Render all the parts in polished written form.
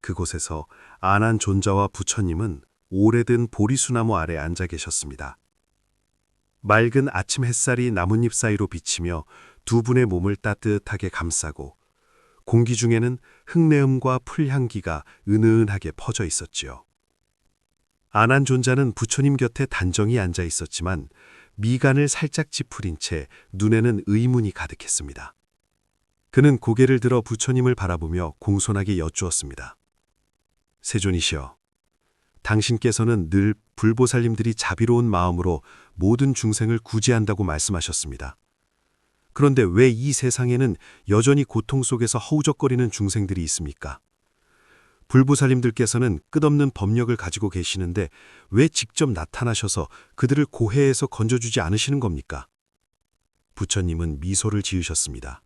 그곳에서 아난존자와 부처님은 오래된 보리수나무 아래 앉아 계셨습니다. 맑은 아침 햇살이 나뭇잎 사이로 비치며 두 분의 몸을 따뜻하게 감싸고 공기 중에는 흙내음과 풀향기가 은은하게 퍼져 있었지요. 아난존자는 부처님 곁에 단정히 앉아 있었지만 미간을 살짝 찌푸린 채 눈에는 의문이 가득했습니다. 그는 고개를 들어 부처님을 바라보며 공손하게 여쭈었습니다. 세존이시여, 당신께서는 늘 불보살님들이 자비로운 마음으로 모든 중생을 구제한다고 말씀하셨습니다. 그런데 왜 이 세상에는 여전히 고통 속에서 허우적거리는 중생들이 있습니까? 불보살님들께서는 끝없는 법력을 가지고 계시는데 왜 직접 나타나셔서 그들을 고해에서 건져주지 않으시는 겁니까? 부처님은 미소를 지으셨습니다.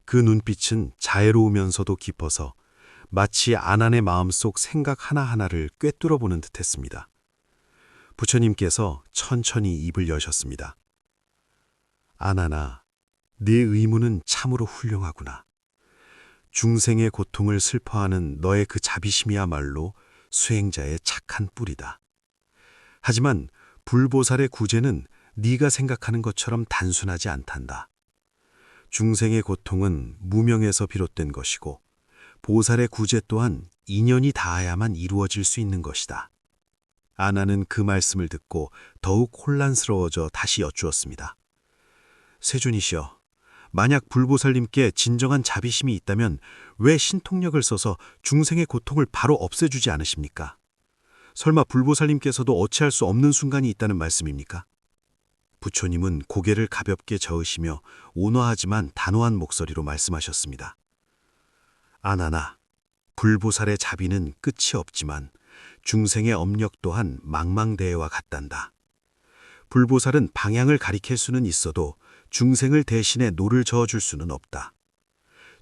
그 눈빛은 자애로우면서도 깊어서 마치 아난의 마음속 생각 하나하나를 꿰뚫어 보는 듯했습니다. 부처님께서 천천히 입을 여셨습니다. 아난아, 네 의무는 참으로 훌륭하구나. 중생의 고통을 슬퍼하는 너의 그 자비심이야말로 수행자의 착한 뿌리다. 하지만 불보살의 구제는 네가 생각하는 것처럼 단순하지 않단다. 중생의 고통은 무명에서 비롯된 것이고 보살의 구제 또한 인연이 닿아야만 이루어질 수 있는 것이다. 아나는 그 말씀을 듣고 더욱 혼란스러워져 다시 여쭈었습니다. 세존이시여, 만약 불보살님께 진정한 자비심이 있다면 왜 신통력을 써서 중생의 고통을 바로 없애주지 않으십니까? 설마 불보살님께서도 어찌할 수 없는 순간이 있다는 말씀입니까? 부처님은 고개를 가볍게 저으시며 온화하지만 단호한 목소리로 말씀하셨습니다. 아나나, 불보살의 자비는 끝이 없지만 중생의 업력 또한 망망대해와 같단다. 불보살은 방향을 가리킬 수는 있어도 중생을 대신해 노를 저어줄 수는 없다.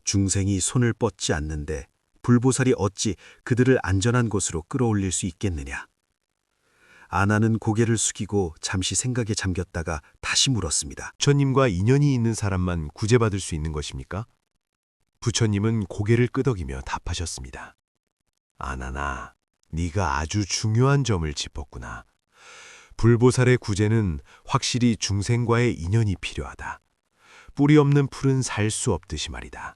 중생이 손을 뻗지 않는데 불보살이 어찌 그들을 안전한 곳으로 끌어올릴 수 있겠느냐. 아나는 고개를 숙이고 잠시 생각에 잠겼다가 다시 물었습니다. 부처님과 인연이 있는 사람만 구제받을 수 있는 것입니까? 부처님은 고개를 끄덕이며 답하셨습니다. 아나나, 네가 아주 중요한 점을 짚었구나. 불보살의 구제는 확실히 중생과의 인연이 필요하다. 뿌리 없는 풀은 살 수 없듯이 말이다.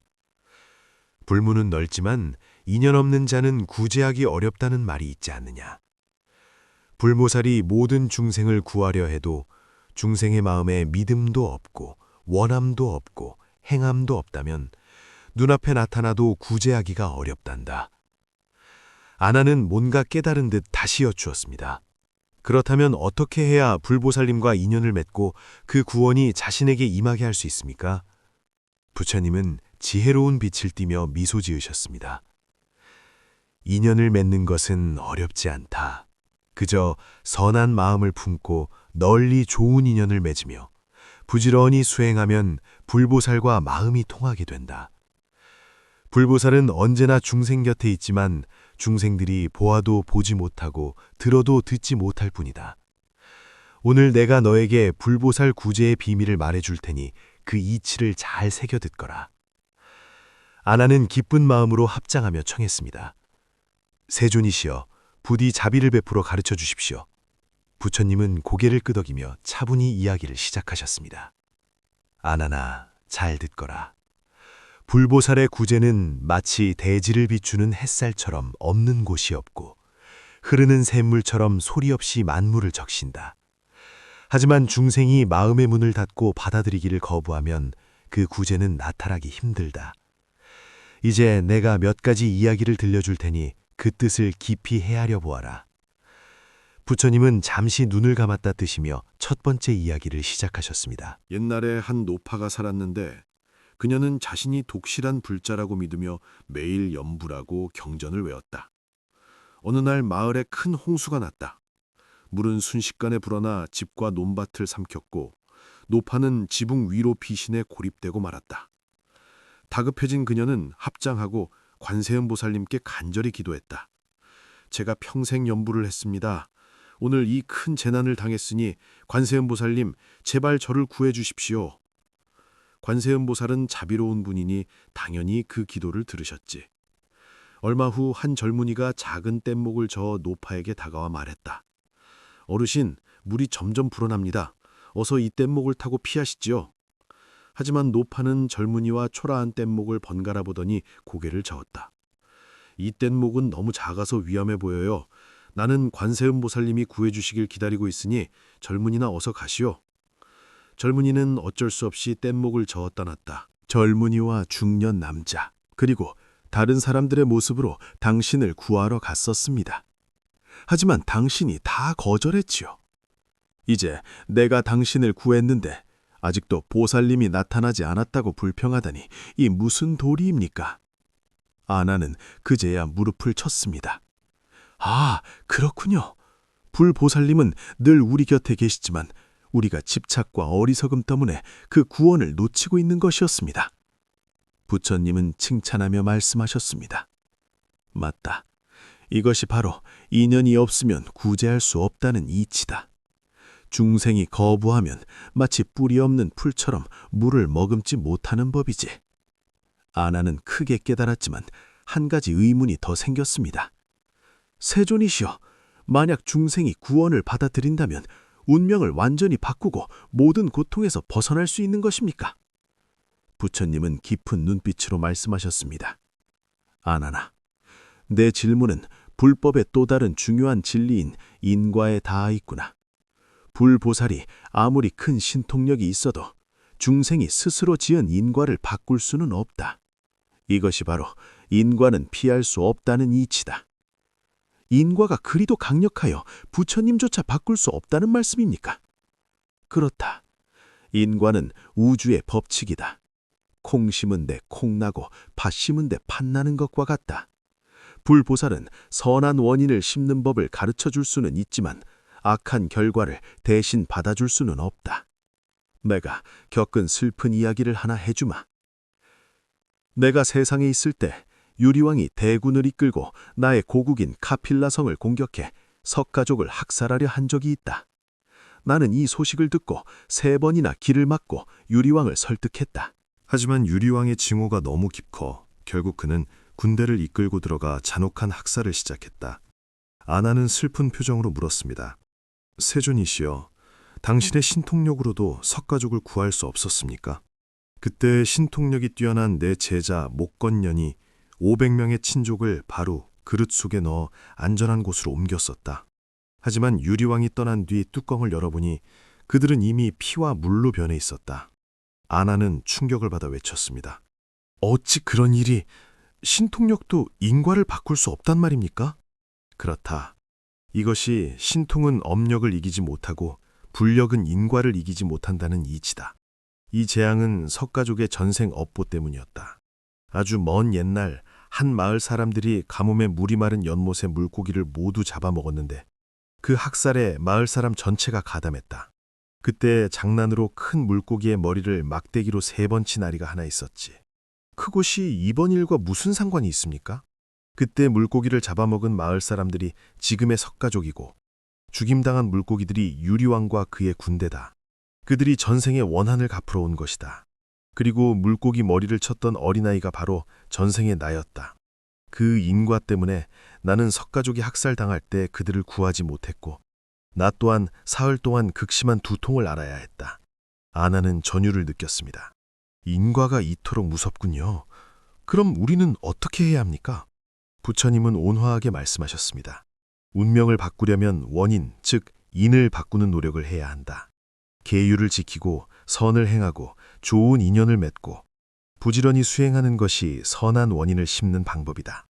불문은 넓지만 인연 없는 자는 구제하기 어렵다는 말이 있지 않느냐. 불보살이 모든 중생을 구하려 해도 중생의 마음에 믿음도 없고 원함도 없고 행함도 없다면 눈앞에 나타나도 구제하기가 어렵단다. 아나는 뭔가 깨달은 듯 다시 여쭈었습니다. 그렇다면 어떻게 해야 불보살님과 인연을 맺고 그 구원이 자신에게 임하게 할 수 있습니까? 부처님은 지혜로운 빛을 띠며 미소 지으셨습니다. 인연을 맺는 것은 어렵지 않다. 그저 선한 마음을 품고 널리 좋은 인연을 맺으며 부지런히 수행하면 불보살과 마음이 통하게 된다. 불보살은 언제나 중생 곁에 있지만 중생들이 보아도 보지 못하고 들어도 듣지 못할 뿐이다. 오늘 내가 너에게 불보살 구제의 비밀을 말해줄 테니 그 이치를 잘 새겨 듣거라. 아나는 기쁜 마음으로 합장하며 청했습니다. 세존이시여, 부디 자비를 베풀어 가르쳐 주십시오. 부처님은 고개를 끄덕이며 차분히 이야기를 시작하셨습니다. 아나나, 잘 듣거라. 불보살의 구제는 마치 대지를 비추는 햇살처럼 없는 곳이 없고 흐르는 샘물처럼 소리 없이 만물을 적신다. 하지만 중생이 마음의 문을 닫고 받아들이기를 거부하면 그 구제는 나타나기 힘들다. 이제 내가 몇 가지 이야기를 들려줄 테니 그 뜻을 깊이 헤아려 보아라. 부처님은 잠시 눈을 감았다 뜨시며 첫 번째 이야기를 시작하셨습니다. 옛날에 한 노파가 살았는데 그녀는 자신이 독실한 불자라고 믿으며 매일 염불하고 경전을 외웠다. 어느 날 마을에 큰 홍수가 났다. 물은 순식간에 불어나 집과 논밭을 삼켰고 노파는 지붕 위로 피신해 고립되고 말았다. 다급해진 그녀는 합장하고 관세음보살님께 간절히 기도했다. 제가 평생 염불을 했습니다. 오늘 이 큰 재난을 당했으니 관세음보살님 제발 저를 구해 주십시오. 관세음보살은 자비로운 분이니 당연히 그 기도를 들으셨지. 얼마 후 한 젊은이가 작은 뗏목을 저어 노파에게 다가와 말했다. 어르신, 물이 점점 불어납니다. 어서 이 뗏목을 타고 피하시지요. 하지만 노파는 젊은이와 초라한 뗏목을 번갈아 보더니 고개를 저었다. 이 뗏목은 너무 작아서 위험해 보여요. 나는 관세음 보살님이 구해주시길 기다리고 있으니 젊은이나 어서 가시오. 젊은이는 어쩔 수 없이 뗏목을 저어 떠났다. 젊은이와 중년 남자, 그리고 다른 사람들의 모습으로 당신을 구하러 갔었습니다. 하지만 당신이 다 거절했지요. 이제 내가 당신을 구했는데 아직도 보살님이 나타나지 않았다고 불평하다니 이 무슨 도리입니까? 아나는 그제야 무릎을 쳤습니다. 아, 그렇군요. 불보살님은 늘 우리 곁에 계시지만 우리가 집착과 어리석음 때문에 그 구원을 놓치고 있는 것이었습니다. 부처님은 칭찬하며 말씀하셨습니다. 맞다. 이것이 바로 인연이 없으면 구제할 수 없다는 이치다. 중생이 거부하면 마치 뿌리 없는 풀처럼 물을 머금지 못하는 법이지. 아나는 크게 깨달았지만 한 가지 의문이 더 생겼습니다. 세존이시여, 만약 중생이 구원을 받아들인다면 운명을 완전히 바꾸고 모든 고통에서 벗어날 수 있는 것입니까? 부처님은 깊은 눈빛으로 말씀하셨습니다. 아나나, 내 질문은 불법의 또 다른 중요한 진리인 인과에 닿아 있구나. 불보살이 아무리 큰 신통력이 있어도 중생이 스스로 지은 인과를 바꿀 수는 없다. 이것이 바로 인과는 피할 수 없다는 이치다. 인과가 그리도 강력하여 부처님조차 바꿀 수 없다는 말씀입니까? 그렇다. 인과는 우주의 법칙이다. 콩 심은 데 콩 나고 팥 심은 데 팥 나는 것과 같다. 불보살은 선한 원인을 심는 법을 가르쳐 줄 수는 있지만 악한 결과를 대신 받아줄 수는 없다. 내가 겪은 슬픈 이야기를 하나 해주마. 내가 세상에 있을 때 유리왕이 대군을 이끌고 나의 고국인 카필라성을 공격해 석가족을 학살하려 한 적이 있다. 나는 이 소식을 듣고 3번이나 길을 막고 유리왕을 설득했다. 하지만 유리왕의 징후가 너무 깊어 결국 그는 군대를 이끌고 들어가 잔혹한 학살을 시작했다. 아나는 슬픈 표정으로 물었습니다. 세존이시여, 당신의 신통력으로도 석가족을 구할 수 없었습니까? 그때 신통력이 뛰어난 내 제자 목건년이 500명의 친족을 바로 그릇 속에 넣어 안전한 곳으로 옮겼었다. 하지만 유리왕이 떠난 뒤 뚜껑을 열어보니 그들은 이미 피와 물로 변해 있었다. 아나는 충격을 받아 외쳤습니다. 어찌 그런 일이, 신통력도 인과를 바꿀 수 없단 말입니까? 그렇다. 이것이 신통은 업력을 이기지 못하고 불력은 인과를 이기지 못한다는 이치다. 이 재앙은 석가족의 전생 업보 때문이었다. 아주 먼 옛날 한 마을 사람들이 가뭄에 물이 마른 연못의 물고기를 모두 잡아먹었는데 그 학살에 마을 사람 전체가 가담했다. 그때 장난으로 큰 물고기의 머리를 막대기로 3번 친 아리가 하나 있었지. 그것이 이번 일과 무슨 상관이 있습니까? 그때 물고기를 잡아먹은 마을 사람들이 지금의 석가족이고 죽임당한 물고기들이 유리왕과 그의 군대다. 그들이 전생의 원한을 갚으러 온 것이다. 그리고 물고기 머리를 쳤던 어린아이가 바로 전생의 나였다. 그 인과 때문에 나는 석가족이 학살당할 때 그들을 구하지 못했고 나 또한 사흘 동안 극심한 두통을 앓아야 했다. 아나는 전율을 느꼈습니다. 인과가 이토록 무섭군요. 그럼 우리는 어떻게 해야 합니까? 부처님은 온화하게 말씀하셨습니다. 운명을 바꾸려면 원인, 즉 인을 바꾸는 노력을 해야 한다. 계율을 지키고 선을 행하고 좋은 인연을 맺고 부지런히 수행하는 것이 선한 원인을 심는 방법이다.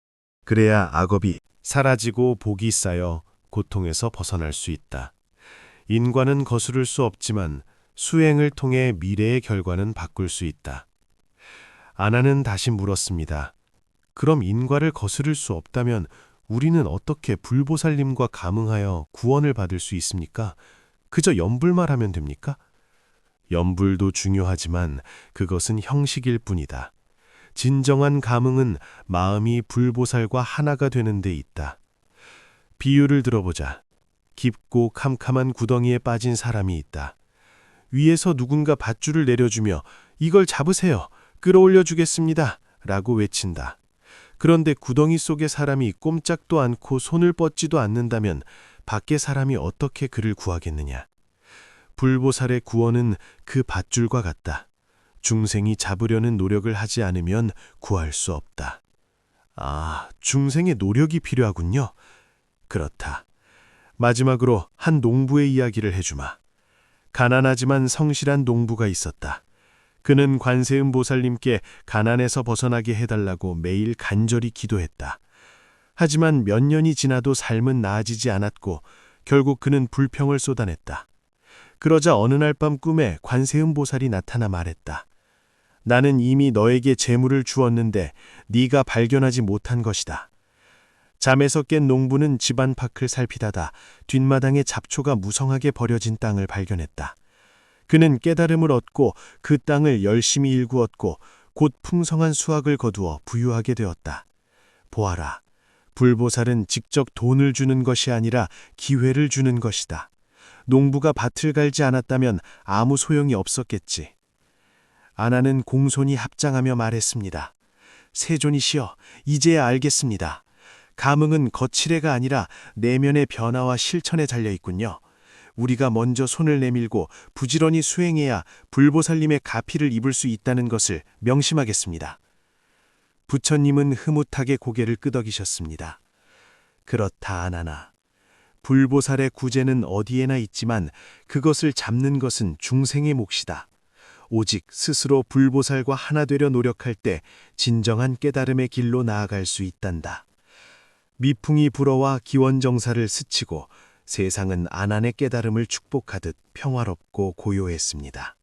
그래야 악업이 사라지고 복이 쌓여 고통에서 벗어날 수 있다. 인과는 거스를 수 없지만 수행을 통해 미래의 결과는 바꿀 수 있다. 아나는 다시 물었습니다. 그럼 인과를 거스를 수 없다면 우리는 어떻게 불보살님과 감응하여 구원을 받을 수 있습니까? 그저 염불만 하면 됩니까? 염불도 중요하지만 그것은 형식일 뿐이다. 진정한 감응은 마음이 불보살과 하나가 되는 데 있다. 비유를 들어보자. 깊고 캄캄한 구덩이에 빠진 사람이 있다. 위에서 누군가 밧줄을 내려주며 이걸 잡으세요. 끌어올려 주겠습니다. 라고 외친다. 그런데 구덩이 속에 사람이 꼼짝도 않고 손을 뻗지도 않는다면 밖에 사람이 어떻게 그를 구하겠느냐. 불보살의 구원은 그 밧줄과 같다. 중생이 잡으려는 노력을 하지 않으면 구할 수 없다. 아, 중생의 노력이 필요하군요. 그렇다. 마지막으로 한 농부의 이야기를 해주마. 가난하지만 성실한 농부가 있었다. 그는 관세음 보살님께 가난에서 벗어나게 해달라고 매일 간절히 기도했다. 하지만 몇 년이 지나도 삶은 나아지지 않았고 결국 그는 불평을 쏟아냈다. 그러자 어느 날 밤 꿈에 관세음 보살이 나타나 말했다. 나는 이미 너에게 재물을 주었는데 네가 발견하지 못한 것이다. 잠에서 깬 농부는 집안 밖을 살피다가 뒷마당에 잡초가 무성하게 버려진 땅을 발견했다. 그는 깨달음을 얻고 그 땅을 열심히 일구었고 곧 풍성한 수확을 거두어 부유하게 되었다. 보아라, 불보살은 직접 돈을 주는 것이 아니라 기회를 주는 것이다. 농부가 밭을 갈지 않았다면 아무 소용이 없었겠지. 아나는 공손히 합장하며 말했습니다. 세존이시여, 이제야 알겠습니다. 감흥은 거칠애가 아니라 내면의 변화와 실천에 달려 있군요. 우리가 먼저 손을 내밀고 부지런히 수행해야 불보살님의 가피를 입을 수 있다는 것을 명심하겠습니다. 부처님은 흐뭇하게 고개를 끄덕이셨습니다. 그렇다, 아나나. 불보살의 구제는 어디에나 있지만 그것을 잡는 것은 중생의 몫이다. 오직 스스로 불보살과 하나 되려 노력할 때 진정한 깨달음의 길로 나아갈 수 있단다. 미풍이 불어와 기원정사를 스치고 세상은 아난의 깨달음을 축복하듯 평화롭고 고요했습니다.